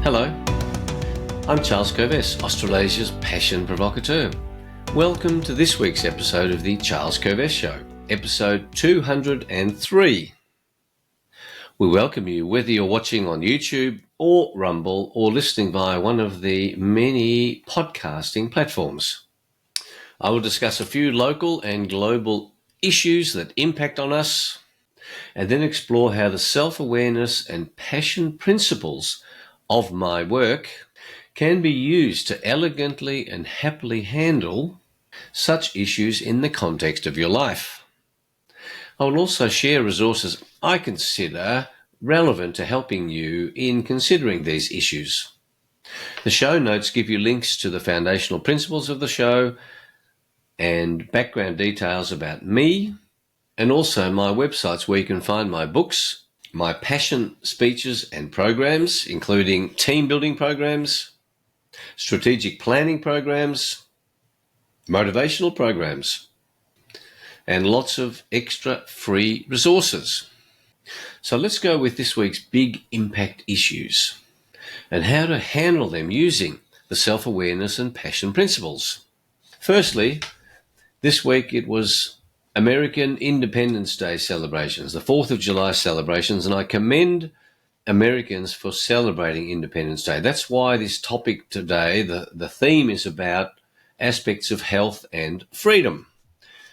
Hello, I'm Charles Kovess, Australasia's passion provocateur. Welcome to this week's episode of the Charles Kovess Show, episode 203. We welcome you whether you're watching on YouTube or Rumble or listening via one of the many podcasting platforms. I will discuss a few local and global issues that impact on us, and then explore how the self-awareness and passion principles of my work can be used to elegantly and happily handle such issues in the context of your life. I will also share resources I consider relevant to helping you in considering these issues. The show notes give you links to the foundational principles of the show and background details about me, and also my websites where you can find my books, my passion speeches and programs, including team building programs, strategic planning programs, motivational programs, and lots of extra free resources. So let's go with this week's big impact issues and how to handle them using the self-awareness and passion principles. Firstly, this week it was American Independence Day celebrations, the 4th of July celebrations, and I commend Americans for celebrating Independence Day. That's why this topic today, the theme is about aspects of health and freedom.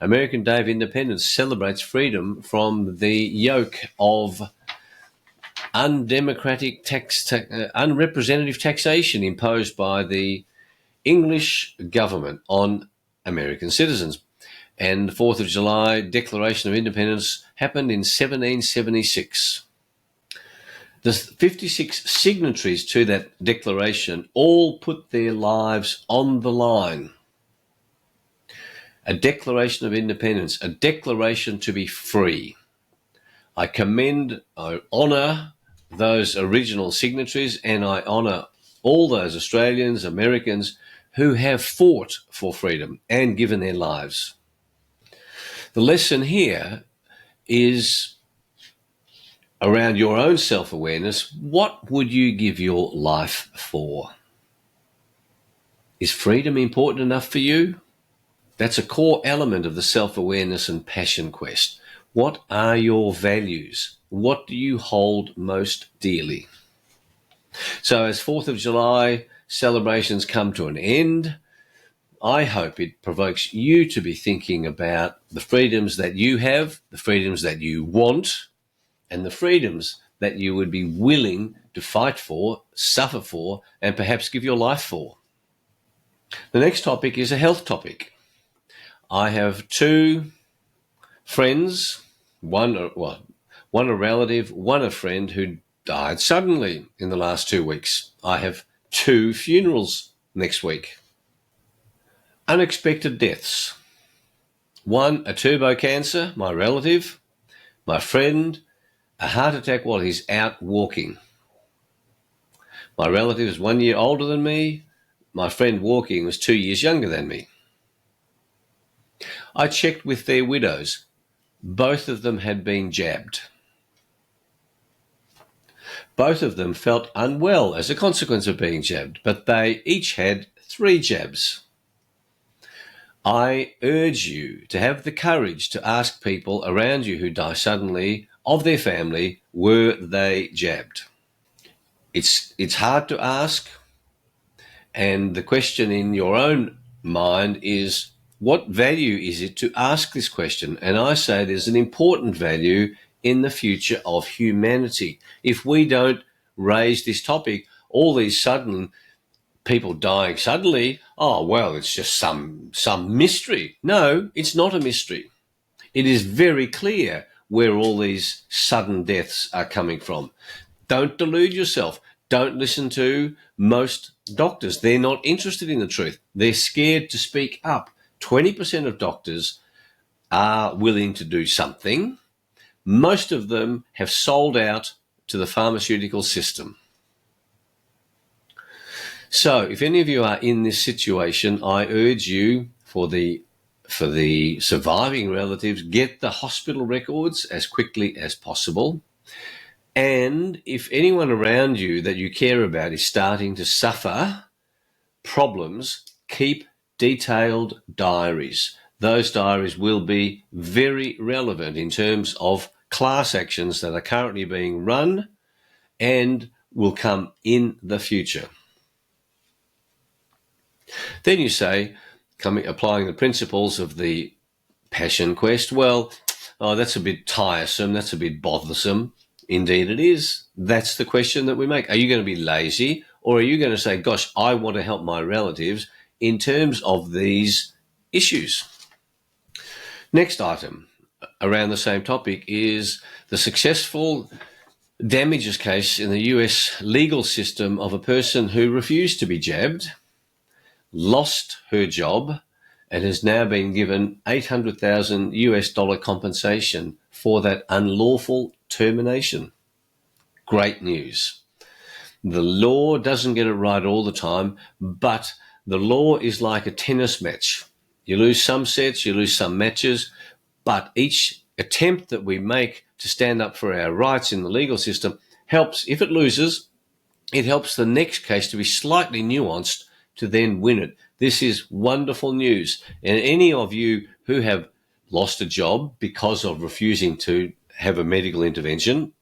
American Day of Independence celebrates freedom from the yoke of unrepresentative taxation imposed by the English government on American citizens. And the 4th of July Declaration of Independence happened in 1776. The 56 signatories to that declaration all put their lives on the line. A Declaration of Independence, a declaration to be free. I honour those original signatories, and I honour all those Australians, Americans who have fought for freedom and given their lives. The lesson here is around your own self-awareness. What would you give your life for? Is freedom important enough for you? That's a core element of the self-awareness and passion quest. What are your values? What do you hold most dearly? So as 4th of July celebrations come to an end, I hope it provokes you to be thinking about the freedoms that you have, the freedoms that you want, and the freedoms that you would be willing to fight for, suffer for, and perhaps give your life for. The next topic is a health topic. I have two friends, one a relative, one a friend who died suddenly in the last 2 weeks. I have two funerals next week. Unexpected deaths. One, a turbo cancer, my relative. My friend, a heart attack while he's out walking. My relative is 1 year older than me. My friend walking was 2 years younger than me. I checked with their widows. Both of them had been jabbed. Both of them felt unwell as a consequence of being jabbed, but they each had 3 jabs. I urge you to have the courage to ask people around you who die suddenly of their family, were they jabbed? It's hard to ask, and the question in your own mind is, what value is it to ask this question? And I say there's an important value in the future of humanity. If we don't raise this topic, all these sudden people dying suddenly, oh, well, it's just some mystery. No, it's not a mystery. It is very clear where all these sudden deaths are coming from. Don't delude yourself. Don't listen to most doctors. They're not interested in the truth. They're scared to speak up. 20% of doctors are willing to do something. Most of them have sold out to the pharmaceutical system. So if any of you are in this situation, I urge you, for the surviving relatives, get the hospital records as quickly as possible And if anyone around you that you care about is starting to suffer problems, keep detailed diaries. Those diaries will be very relevant in terms of class actions that are currently being run and will come in the future. Then you say, applying the principles of the Passion Quest, well, that's a bit tiresome, that's a bit bothersome. Indeed it is. That's the question that we make. Are you going to be lazy, or are you going to say, gosh, I want to help my relatives in terms of these issues? Next item around the same topic is the successful damages case in the US legal system of a person who refused to be jabbed, lost her job, and has now been given $800,000 compensation for that unlawful termination. Great news. The law doesn't get it right all the time, but the law is like a tennis match. You lose some sets, you lose some matches, but each attempt that we make to stand up for our rights in the legal system helps. If it loses, it helps the next case to be slightly nuanced to then win it. This is wonderful news. And any of you who have lost a job because of refusing to have a medical intervention,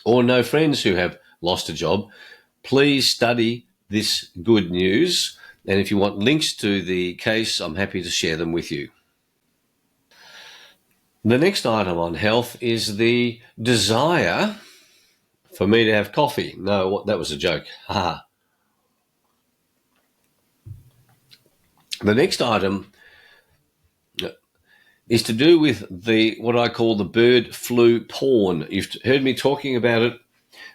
or know friends who have lost a job, please study this good news. And if you want links to the case, I'm happy to share them with you. The next item on health is the desire for me to have coffee. No, that was a joke. Ha. The next item is to do with what I call the bird flu porn. You've heard me talking about it.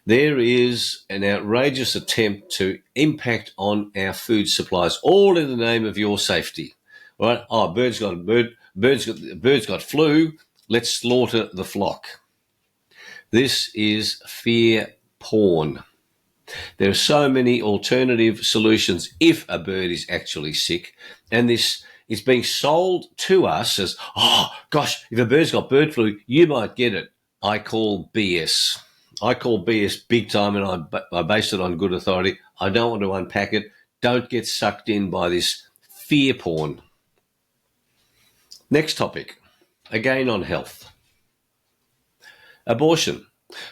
There is an outrageous attempt to impact on our food supplies, all in the name of your safety. Right? Oh, birds got flu. Let's slaughter the flock. This is fear porn. There are so many alternative solutions if a bird is actually sick, and this is being sold to us as, oh gosh, if a bird's got bird flu, you might get it. I call BS. I call BS big time, and I base it on good authority. I don't want to unpack it. Don't get sucked in by this fear porn. Next topic, again on health. Abortion.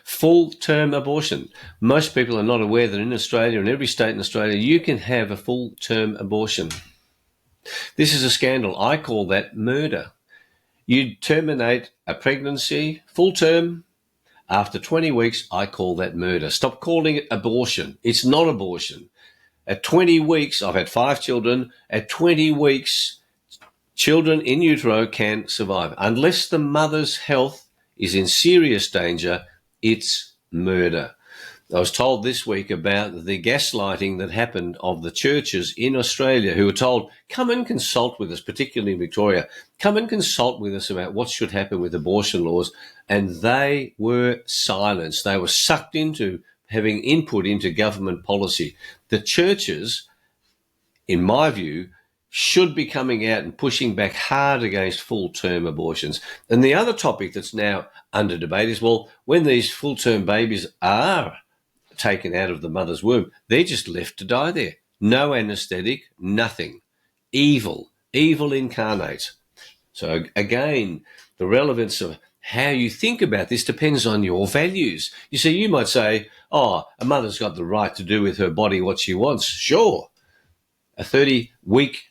Full-term abortion. Most people are not aware that in Australia, in every state in Australia, you can have a full-term abortion. This is a scandal. I call that murder. You terminate a pregnancy full-term. After 20 weeks, I call that murder. Stop calling it abortion. It's not abortion. At 20 weeks, I've had 5 children. At 20 weeks, children in utero can survive. Unless the mother's health is in serious danger, it's murder. I was told this week about the gaslighting that happened of the churches in Australia who were told, come and consult with us, particularly in Victoria, come and consult with us about what should happen with abortion laws. And they were silenced. They were sucked into having input into government policy. The churches, in my view, should be coming out and pushing back hard against full-term abortions. And the other topic that's now under debate is, well, when these full-term babies are taken out of the mother's womb, they're just left to die there. No anaesthetic, nothing. Evil incarnate. So again, the relevance of how you think about this depends on your values. You see, you might say, oh, a mother's got the right to do with her body what she wants. Sure. A 30-week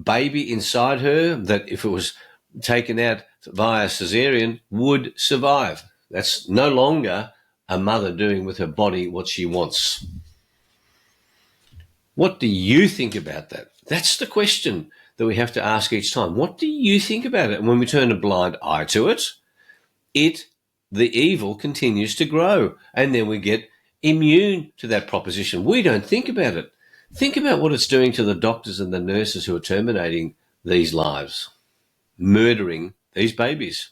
baby inside her that if it was taken out via cesarean would survive. That's no longer a mother doing with her body what she wants. What do you think about that? That's the question that we have to ask each time. What do you think about it? And when we turn a blind eye to it, the evil continues to grow. And then we get immune to that proposition. We don't think about it. Think about what it's doing to the doctors and the nurses who are terminating these lives, murdering these babies.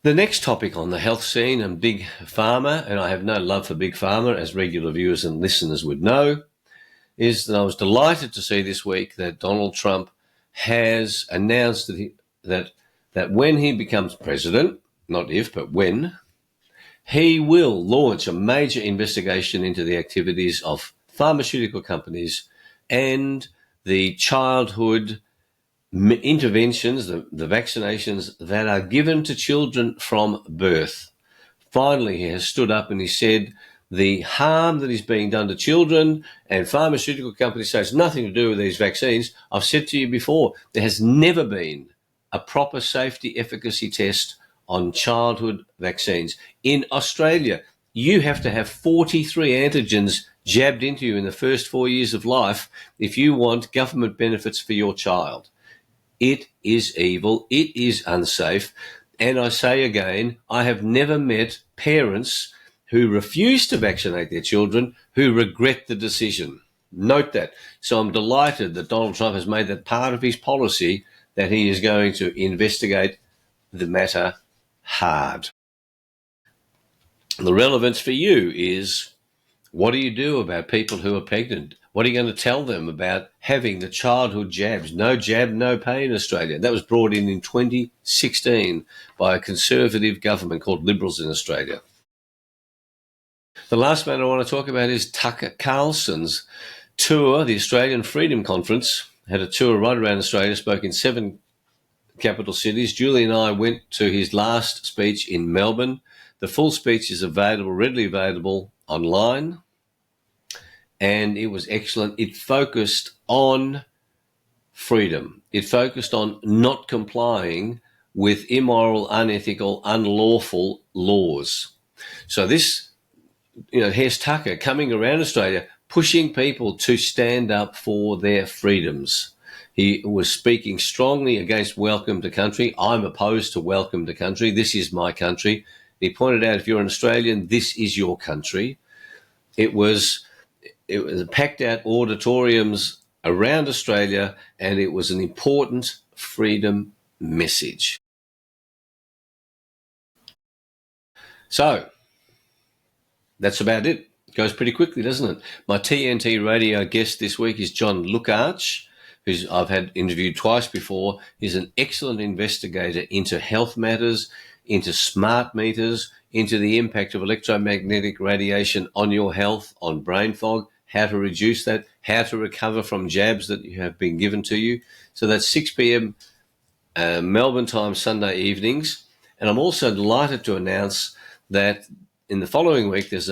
The next topic on the health scene, and Big Pharma, and I have no love for Big Pharma, as regular viewers and listeners would know, is that I was delighted to see this week that Donald Trump has announced that when he becomes president, not if, but when, he will launch a major investigation into the activities of pharmaceutical companies and the childhood interventions, the vaccinations that are given to children from birth. Finally, he has stood up and he said the harm that is being done to children, and pharmaceutical companies say it's nothing to do with these vaccines. I've said to you before, there has never been a proper safety efficacy test on childhood vaccines. In Australia, you have to have 43 antigens jabbed into you in the first 4 years of life if you want government benefits for your child. It is evil. It is unsafe. And I say again, I have never met parents who refuse to vaccinate their children who regret the decision. Note that. So I'm delighted that Donald Trump has made that part of his policy, that he is going to investigate the matter hard. The relevance for you is, what do you do about people who are pregnant? What are you going to tell them about having the childhood jabs? No jab, no pay in Australia. That was brought in 2016 by a conservative government called Liberals in Australia. The last man I want to talk about is Tucker Carlson's tour. The Australian Freedom Conference had a tour right around Australia, spoke in 7 capital cities. Julie and I went to his last speech in Melbourne. The full speech is available, readily available online, and it was excellent. It focused on freedom. It focused on not complying with immoral, unethical, unlawful laws. So this, here's Tucker coming around Australia, pushing people to stand up for their freedoms. He was speaking strongly against welcome to country. I'm opposed to welcome to country. This is my country. He pointed out, if you're an Australian, this is your country. It was packed out auditoriums around Australia, and it was an important freedom message. So that's about it. It goes pretty quickly, doesn't it? My TNT radio guest this week is John Lukács, who I've had interviewed twice before. He's an excellent investigator into health matters, into smart meters, into the impact of electromagnetic radiation on your health, on brain fog, how to reduce that, how to recover from jabs that have been given to you. So that's 6 p.m. Melbourne time, Sunday evenings. And I'm also delighted to announce that in the following week, there's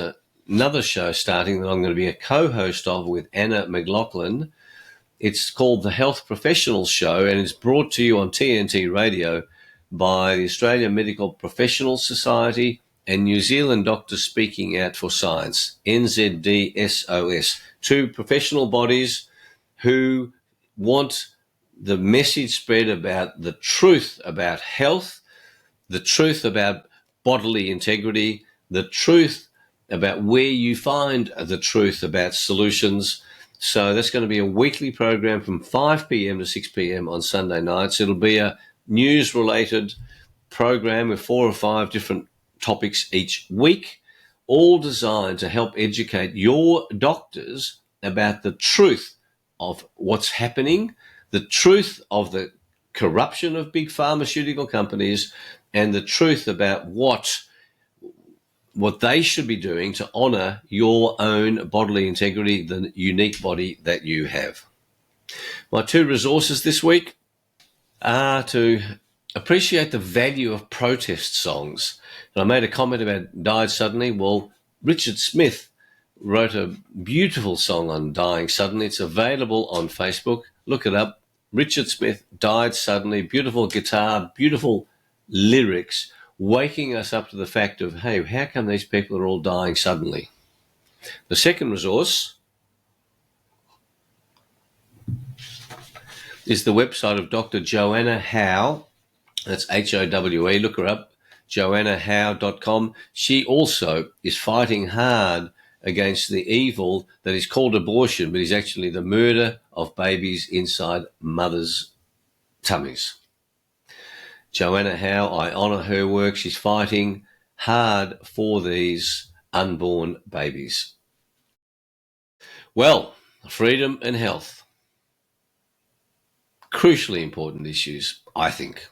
another show starting that I'm going to be a co-host of with Anna McLaughlin. It's called The Health Professionals Show, and it's brought to you on TNT Radio by the Australian Medical Professionals Society and New Zealand Doctors Speaking Out for Science, NZDSOS, 2 professional bodies who want the message spread about the truth about health, the truth about bodily integrity, the truth about where you find the truth about solutions. So that's going to be a weekly program from 5 p.m. to 6 p.m. on Sunday nights. It'll be a news-related program with 4 or 5 different topics each week, all designed to help educate your doctors about the truth of what's happening, the truth of the corruption of big pharmaceutical companies, and the truth about what they should be doing to honour your own bodily integrity, the unique body that you have. My 2 resources this week are to appreciate the value of protest songs. And I made a comment about Died Suddenly. Well, Richard Smith wrote a beautiful song on dying suddenly. It's available on Facebook. Look it up. Richard Smith, Died Suddenly. Beautiful guitar, beautiful lyrics, waking us up to the fact of, hey, how come these people are all dying suddenly? The second resource is the website of Dr. Joanna Howe. That's Howe. Look her up, joannahowe.com. She also is fighting hard against the evil that is called abortion, but is actually the murder of babies inside mothers' tummies. Joanna Howe, I honour her work. She's fighting hard for these unborn babies. Well, freedom and health. Crucially important issues, I think.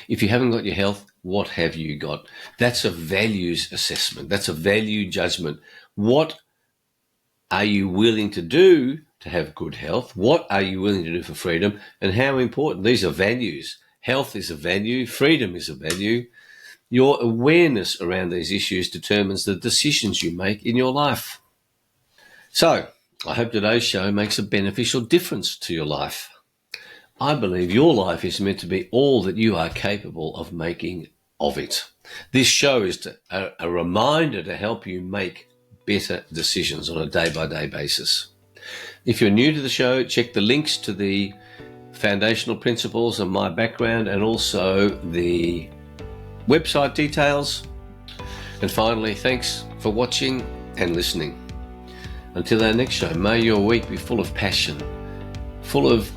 If you haven't got your health, what have you got? That's a values assessment. That's a value judgment. What are you willing to do to have good health? What are you willing to do for freedom? And how important? These are values. Health is a value. Freedom is a value. Your awareness around these issues determines the decisions you make in your life. So, I hope today's show makes a beneficial difference to your life. I believe your life is meant to be all that you are capable of making of it. This show is a reminder to help you make better decisions on a day-by-day basis. If you're new to the show, check the links to the foundational principles and my background, and also the website details. And finally, thanks for watching and listening. Until our next show, may your week be full of passion, full of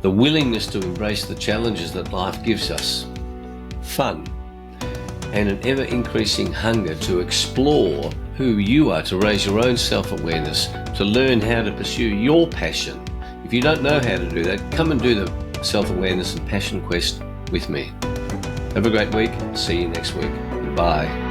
the willingness to embrace the challenges that life gives us, fun, and an ever-increasing hunger to explore who you are, to raise your own self-awareness, to learn how to pursue your passion. If you don't know how to do that, come and do the self-awareness and passion quest with me. Have a great week. See you next week. Bye.